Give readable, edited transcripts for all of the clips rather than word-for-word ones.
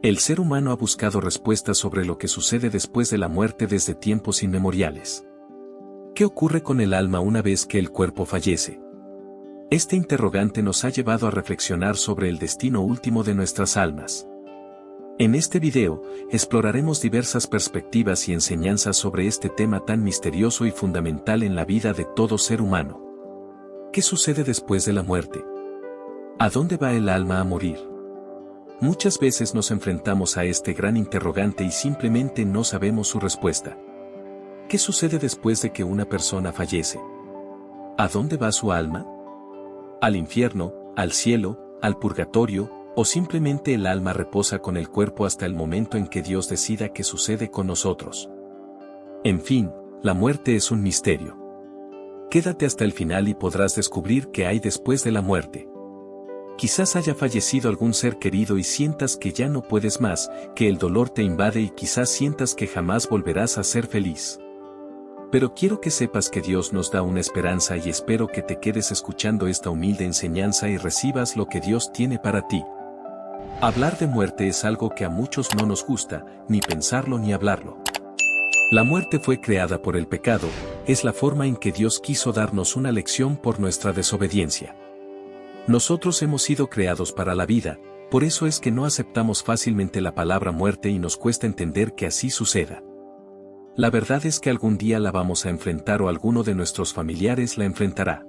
El ser humano ha buscado respuestas sobre lo que sucede después de la muerte desde tiempos inmemoriales. ¿Qué ocurre con el alma una vez que el cuerpo fallece? Este interrogante nos ha llevado a reflexionar sobre el destino último de nuestras almas. En este video, exploraremos diversas perspectivas y enseñanzas sobre este tema tan misterioso y fundamental en la vida de todo ser humano. ¿Qué sucede después de la muerte? ¿A dónde va el alma a morir? Muchas veces nos enfrentamos a este gran interrogante y simplemente no sabemos su respuesta. ¿Qué sucede después de que una persona fallece? ¿A dónde va su alma? ¿Al infierno, al cielo, al purgatorio, o simplemente el alma reposa con el cuerpo hasta el momento en que Dios decida qué sucede con nosotros? En fin, la muerte es un misterio. Quédate hasta el final y podrás descubrir qué hay después de la muerte. Quizás haya fallecido algún ser querido y sientas que ya no puedes más, que el dolor te invade y quizás sientas que jamás volverás a ser feliz. Pero quiero que sepas que Dios nos da una esperanza y espero que te quedes escuchando esta humilde enseñanza y recibas lo que Dios tiene para ti. Hablar de muerte es algo que a muchos no nos gusta, ni pensarlo ni hablarlo. La muerte fue creada por el pecado, es la forma en que Dios quiso darnos una lección por nuestra desobediencia. Nosotros hemos sido creados para la vida, por eso es que no aceptamos fácilmente la palabra muerte y nos cuesta entender que así suceda. La verdad es que algún día la vamos a enfrentar o alguno de nuestros familiares la enfrentará.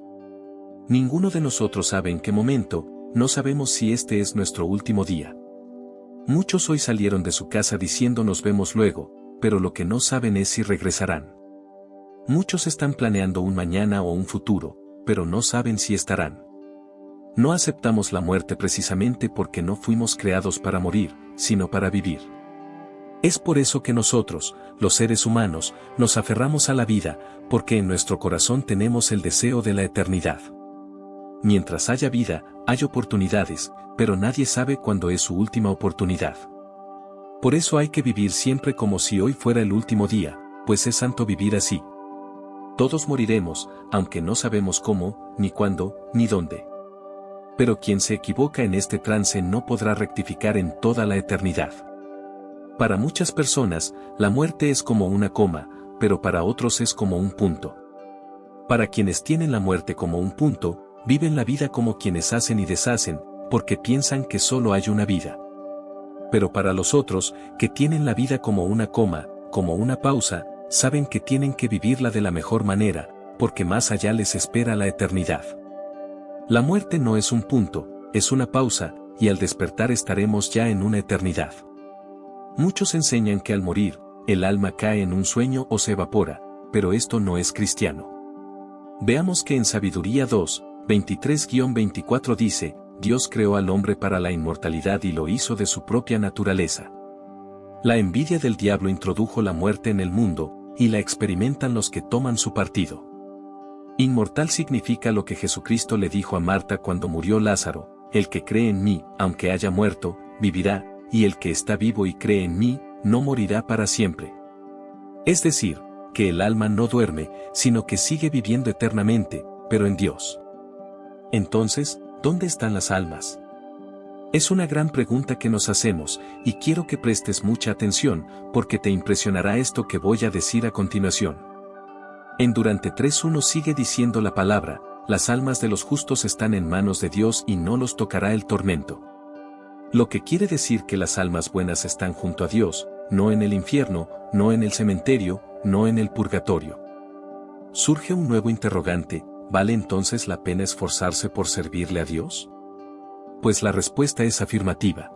Ninguno de nosotros sabe en qué momento, no sabemos si este es nuestro último día. Muchos hoy salieron de su casa diciendo nos vemos luego, pero lo que no saben es si regresarán. Muchos están planeando un mañana o un futuro, pero no saben si estarán. No aceptamos la muerte precisamente porque no fuimos creados para morir, sino para vivir. Es por eso que nosotros, los seres humanos, nos aferramos a la vida, porque en nuestro corazón tenemos el deseo de la eternidad. Mientras haya vida, hay oportunidades, pero nadie sabe cuándo es su última oportunidad. Por eso hay que vivir siempre como si hoy fuera el último día, pues es santo vivir así. Todos moriremos, aunque no sabemos cómo, ni cuándo, ni dónde. Pero quien se equivoca en este trance no podrá rectificar en toda la eternidad. Para muchas personas, la muerte es como una coma, pero para otros es como un punto. Para quienes tienen la muerte como un punto, viven la vida como quienes hacen y deshacen, porque piensan que solo hay una vida. Pero para los otros, que tienen la vida como una coma, como una pausa, saben que tienen que vivirla de la mejor manera, porque más allá les espera la eternidad. La muerte no es un punto, es una pausa, y al despertar estaremos ya en una eternidad. Muchos enseñan que al morir, el alma cae en un sueño o se evapora, pero esto no es cristiano. Veamos que en Sabiduría 2, 23-24 dice, Dios creó al hombre para la inmortalidad y lo hizo de su propia naturaleza. La envidia del diablo introdujo la muerte en el mundo, y la experimentan los que toman su partido. Inmortal significa lo que Jesucristo le dijo a Marta cuando murió Lázaro, el que cree en mí, aunque haya muerto, vivirá, y el que está vivo y cree en mí, no morirá para siempre. Es decir, que el alma no duerme, sino que sigue viviendo eternamente, pero en Dios. Entonces, ¿dónde están las almas? Es una gran pregunta que nos hacemos, y quiero que prestes mucha atención, porque te impresionará esto que voy a decir a continuación. En Durante 3:1 sigue diciendo la palabra, las almas de los justos están en manos de Dios y no los tocará el tormento. Lo que quiere decir que las almas buenas están junto a Dios, no en el infierno, no en el cementerio, no en el purgatorio. Surge un nuevo interrogante, ¿vale entonces la pena esforzarse por servirle a Dios? Pues la respuesta es afirmativa.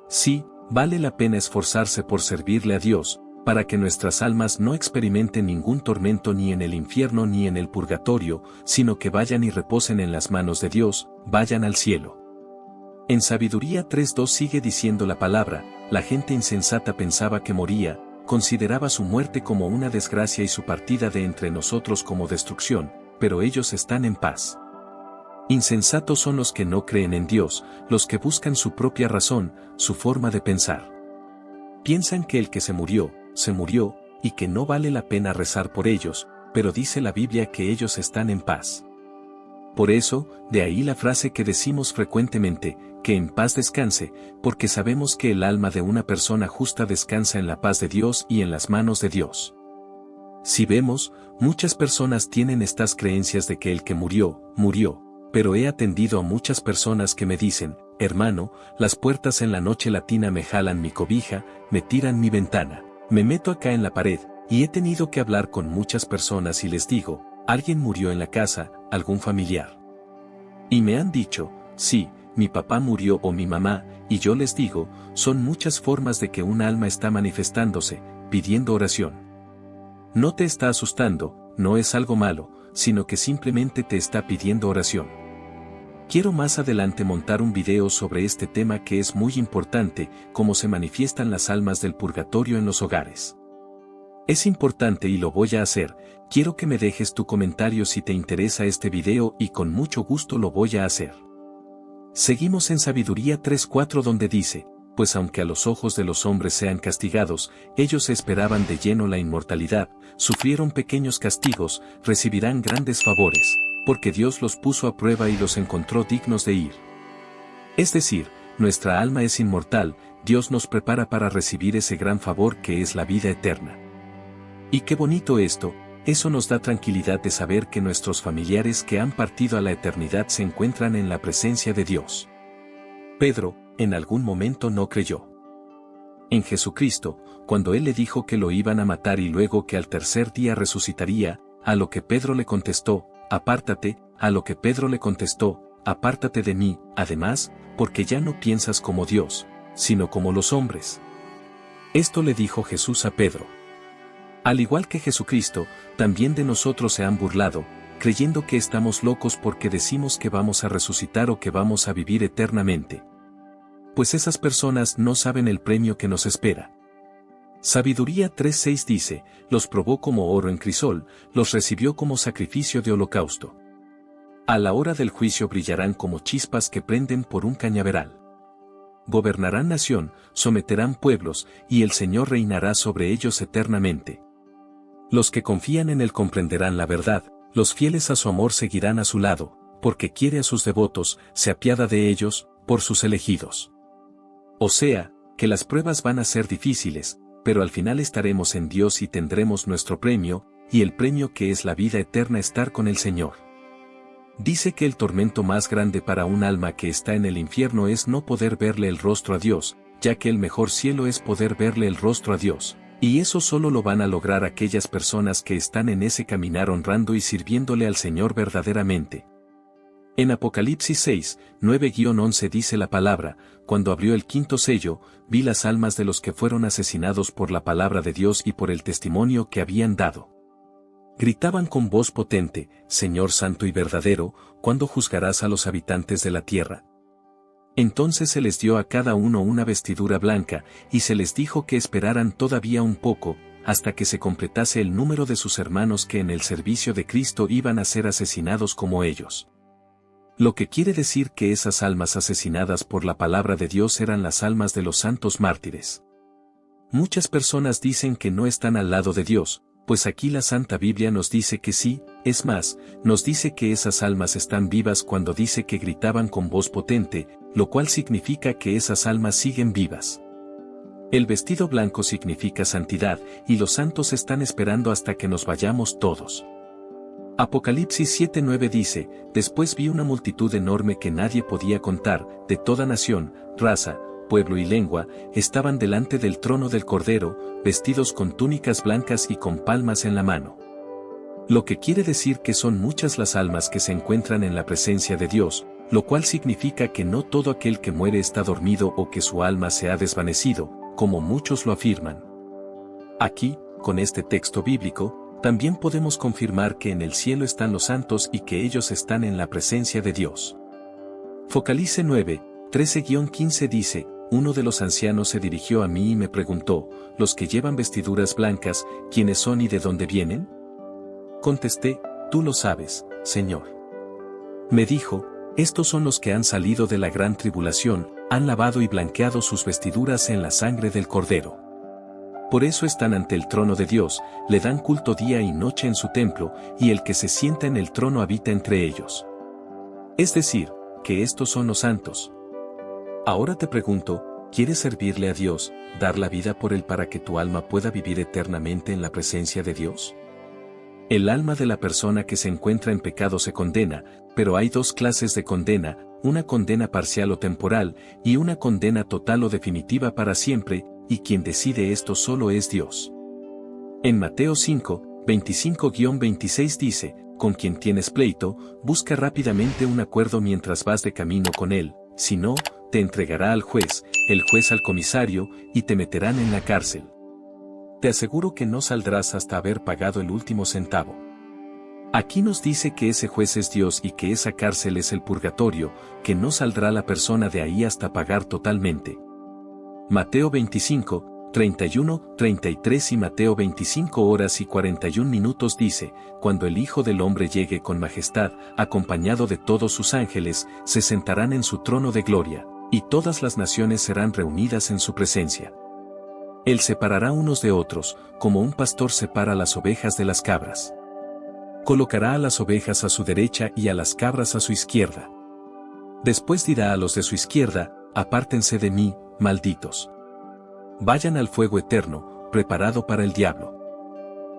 Sí, vale la pena esforzarse por servirle a Dios, para que nuestras almas no experimenten ningún tormento ni en el infierno ni en el purgatorio, sino que vayan y reposen en las manos de Dios, vayan al cielo. En Sabiduría 3:2 sigue diciendo la palabra, la gente insensata pensaba que moría, consideraba su muerte como una desgracia y su partida de entre nosotros como destrucción, pero ellos están en paz. Insensatos son los que no creen en Dios, los que buscan su propia razón, su forma de pensar. Piensan que el que se murió, y que no vale la pena rezar por ellos, pero dice la Biblia que ellos están en paz. Por eso, de ahí la frase que decimos frecuentemente, que en paz descanse, porque sabemos que el alma de una persona justa descansa en la paz de Dios y en las manos de Dios. Si vemos, muchas personas tienen estas creencias de que el que murió, murió, pero he atendido a muchas personas que me dicen, hermano, las puertas en la noche latina me jalan mi cobija, me tiran mi ventana, me meto acá en la pared, y he tenido que hablar con muchas personas y les digo, alguien murió en la casa, algún familiar. Y me han dicho, sí, mi papá murió o mi mamá, y yo les digo, son muchas formas de que un alma está manifestándose, pidiendo oración. No te está asustando, no es algo malo, sino que simplemente te está pidiendo oración. Quiero más adelante montar un video sobre este tema que es muy importante, cómo se manifiestan las almas del purgatorio en los hogares. Es importante y lo voy a hacer, quiero que me dejes tu comentario si te interesa este video y con mucho gusto lo voy a hacer. Seguimos en Sabiduría 3:4 donde dice, pues aunque a los ojos de los hombres sean castigados, ellos esperaban de lleno la inmortalidad, sufrieron pequeños castigos, recibirán grandes favores, porque Dios los puso a prueba y los encontró dignos de ir. Es decir, nuestra alma es inmortal, Dios nos prepara para recibir ese gran favor que es la vida eterna. Y qué bonito esto, eso nos da tranquilidad de saber que nuestros familiares que han partido a la eternidad se encuentran en la presencia de Dios. Pedro, en algún momento no creyó en Jesucristo, cuando él le dijo que lo iban a matar y luego que al tercer día resucitaría, a lo que Pedro le contestó, apártate, a lo que Pedro le contestó, apártate de mí, además, porque ya no piensas como Dios, sino como los hombres. Esto le dijo Jesús a Pedro. Al igual que Jesucristo, también de nosotros se han burlado, creyendo que estamos locos porque decimos que vamos a resucitar o que vamos a vivir eternamente. Pues esas personas no saben el premio que nos espera. Sabiduría 3:6 dice, los probó como oro en crisol, los recibió como sacrificio de holocausto. A la hora del juicio brillarán como chispas que prenden por un cañaveral. Gobernarán nación, someterán pueblos, y el Señor reinará sobre ellos eternamente. Los que confían en Él comprenderán la verdad, los fieles a su amor seguirán a su lado, porque quiere a sus devotos, se apiada de ellos, por sus elegidos. O sea, que las pruebas van a ser difíciles, pero al final estaremos en Dios y tendremos nuestro premio, y el premio que es la vida eterna estar con el Señor. Dice que el tormento más grande para un alma que está en el infierno es no poder verle el rostro a Dios, ya que el mejor cielo es poder verle el rostro a Dios, y eso solo lo van a lograr aquellas personas que están en ese caminar honrando y sirviéndole al Señor verdaderamente. En Apocalipsis 6, 9-11 dice la palabra, cuando abrió el quinto sello, vi las almas de los que fueron asesinados por la palabra de Dios y por el testimonio que habían dado. Gritaban con voz potente, Señor santo y verdadero, ¿cuándo juzgarás a los habitantes de la tierra? Entonces se les dio a cada uno una vestidura blanca, y se les dijo que esperaran todavía un poco, hasta que se completase el número de sus hermanos que en el servicio de Cristo iban a ser asesinados como ellos. Lo que quiere decir que esas almas asesinadas por la palabra de Dios eran las almas de los santos mártires. Muchas personas dicen que no están al lado de Dios, pues aquí la Santa Biblia nos dice que sí, es más, nos dice que esas almas están vivas cuando dice que gritaban con voz potente, lo cual significa que esas almas siguen vivas. El vestido blanco significa santidad, y los santos están esperando hasta que nos vayamos todos. Apocalipsis 7:9 dice, después vi una multitud enorme que nadie podía contar, de toda nación, raza, pueblo y lengua, estaban delante del trono del Cordero, vestidos con túnicas blancas y con palmas en la mano. Lo que quiere decir que son muchas las almas que se encuentran en la presencia de Dios, lo cual significa que no todo aquel que muere está dormido o que su alma se ha desvanecido, como muchos lo afirman. Aquí, con este texto bíblico, también podemos confirmar que en el cielo están los santos y que ellos están en la presencia de Dios. Focalice 9, 13-15 dice, uno de los ancianos se dirigió a mí y me preguntó, ¿los que llevan vestiduras blancas, quiénes son y de dónde vienen? Contesté, tú lo sabes, Señor. Me dijo, estos son los que han salido de la gran tribulación, han lavado y blanqueado sus vestiduras en la sangre del Cordero. Por eso están ante el trono de Dios, le dan culto día y noche en su templo, y el que se sienta en el trono habita entre ellos. Es decir, que estos son los santos. Ahora te pregunto, ¿quieres servirle a Dios, dar la vida por Él para que tu alma pueda vivir eternamente en la presencia de Dios? El alma de la persona que se encuentra en pecado se condena, pero hay dos clases de condena, una condena parcial o temporal, y una condena total o definitiva para siempre, y quien decide esto solo es Dios. En Mateo 5, 25-26 dice, con quien tienes pleito, busca rápidamente un acuerdo mientras vas de camino con él, si no, te entregará al juez, el juez al comisario, y te meterán en la cárcel. Te aseguro que no saldrás hasta haber pagado el último centavo. Aquí nos dice que ese juez es Dios y que esa cárcel es el purgatorio, que no saldrá la persona de ahí hasta pagar totalmente. Mateo 25, 31, 33 y Mateo 25 horas y 41 minutos dice, cuando el Hijo del Hombre llegue con majestad, acompañado de todos sus ángeles, se sentarán en su trono de gloria, y todas las naciones serán reunidas en su presencia. Él separará unos de otros, como un pastor separa las ovejas de las cabras. Colocará a las ovejas a su derecha y a las cabras a su izquierda. Después dirá a los de su izquierda, apártense de mí, malditos. Vayan al fuego eterno, preparado para el diablo.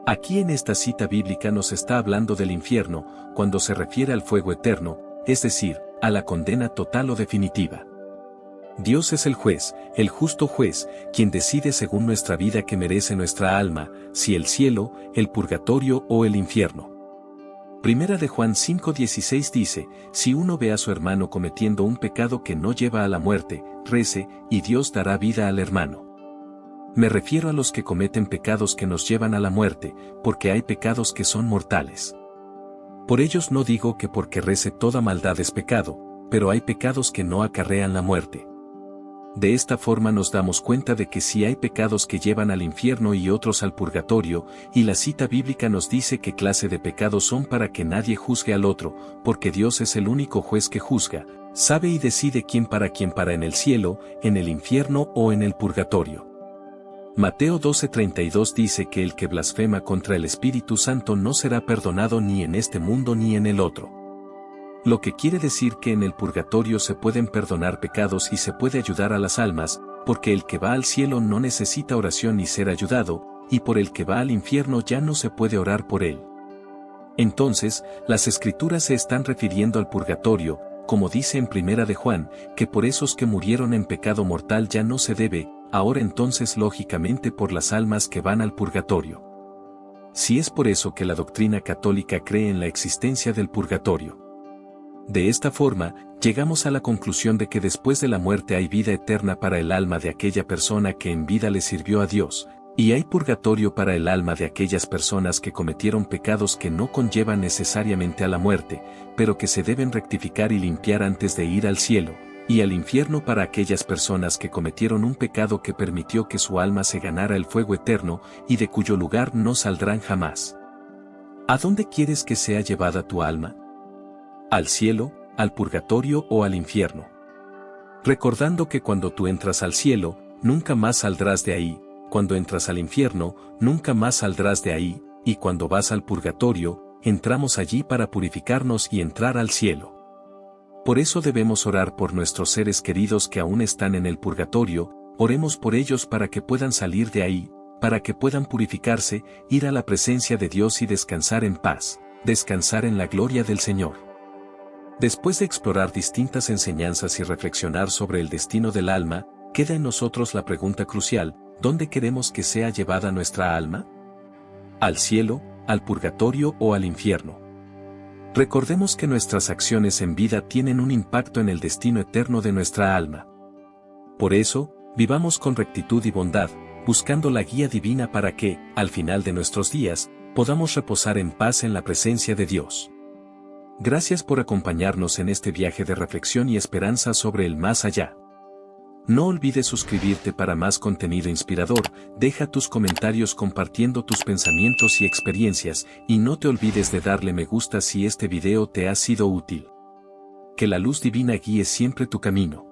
Aquí en esta cita bíblica nos está hablando del infierno, cuando se refiere al fuego eterno, es decir, a la condena total o definitiva. Dios es el juez, el justo juez, quien decide según nuestra vida que merece nuestra alma, si el cielo, el purgatorio o el infierno. Primera de Juan 5:16 dice, si uno ve a su hermano cometiendo un pecado que no lleva a la muerte, rece, y Dios dará vida al hermano. Me refiero a los que cometen pecados que nos llevan a la muerte, porque hay pecados que son mortales. Por ellos no digo que porque rece toda maldad es pecado, pero hay pecados que no acarrean la muerte. De esta forma nos damos cuenta de que sí hay pecados que llevan al infierno y otros al purgatorio, y la cita bíblica nos dice qué clase de pecados son para que nadie juzgue al otro, porque Dios es el único juez que juzga, sabe y decide quién para en el cielo, en el infierno o en el purgatorio. Mateo 12:32 dice que el que blasfema contra el Espíritu Santo no será perdonado ni en este mundo ni en el otro. Lo que quiere decir que en el purgatorio se pueden perdonar pecados y se puede ayudar a las almas, porque el que va al cielo no necesita oración ni ser ayudado, y por el que va al infierno ya no se puede orar por él. Entonces, las Escrituras se están refiriendo al purgatorio, como dice en Primera de Juan, que por esos que murieron en pecado mortal ya no se debe, ahora entonces lógicamente por las almas que van al purgatorio. Si es por eso que la doctrina católica cree en la existencia del purgatorio. De esta forma, llegamos a la conclusión de que después de la muerte hay vida eterna para el alma de aquella persona que en vida le sirvió a Dios, y hay purgatorio para el alma de aquellas personas que cometieron pecados que no conllevan necesariamente a la muerte, pero que se deben rectificar y limpiar antes de ir al cielo, y al infierno para aquellas personas que cometieron un pecado que permitió que su alma se ganara el fuego eterno, y de cuyo lugar no saldrán jamás. ¿A dónde quieres que sea llevada tu alma? ¿Al cielo, al purgatorio o al infierno? Recordando que cuando tú entras al cielo, nunca más saldrás de ahí, cuando entras al infierno, nunca más saldrás de ahí, y cuando vas al purgatorio, entramos allí para purificarnos y entrar al cielo. Por eso debemos orar por nuestros seres queridos que aún están en el purgatorio, oremos por ellos para que puedan salir de ahí, para que puedan purificarse, ir a la presencia de Dios y descansar en paz, descansar en la gloria del Señor. Después de explorar distintas enseñanzas y reflexionar sobre el destino del alma, queda en nosotros la pregunta crucial, ¿dónde queremos que sea llevada nuestra alma? ¿Al cielo, al purgatorio o al infierno? Recordemos que nuestras acciones en vida tienen un impacto en el destino eterno de nuestra alma. Por eso, vivamos con rectitud y bondad, buscando la guía divina para que, al final de nuestros días, podamos reposar en paz en la presencia de Dios. Gracias por acompañarnos en este viaje de reflexión y esperanza sobre el más allá. No olvides suscribirte para más contenido inspirador, deja tus comentarios compartiendo tus pensamientos y experiencias, y no te olvides de darle me gusta si este video te ha sido útil. Que la luz divina guíe siempre tu camino.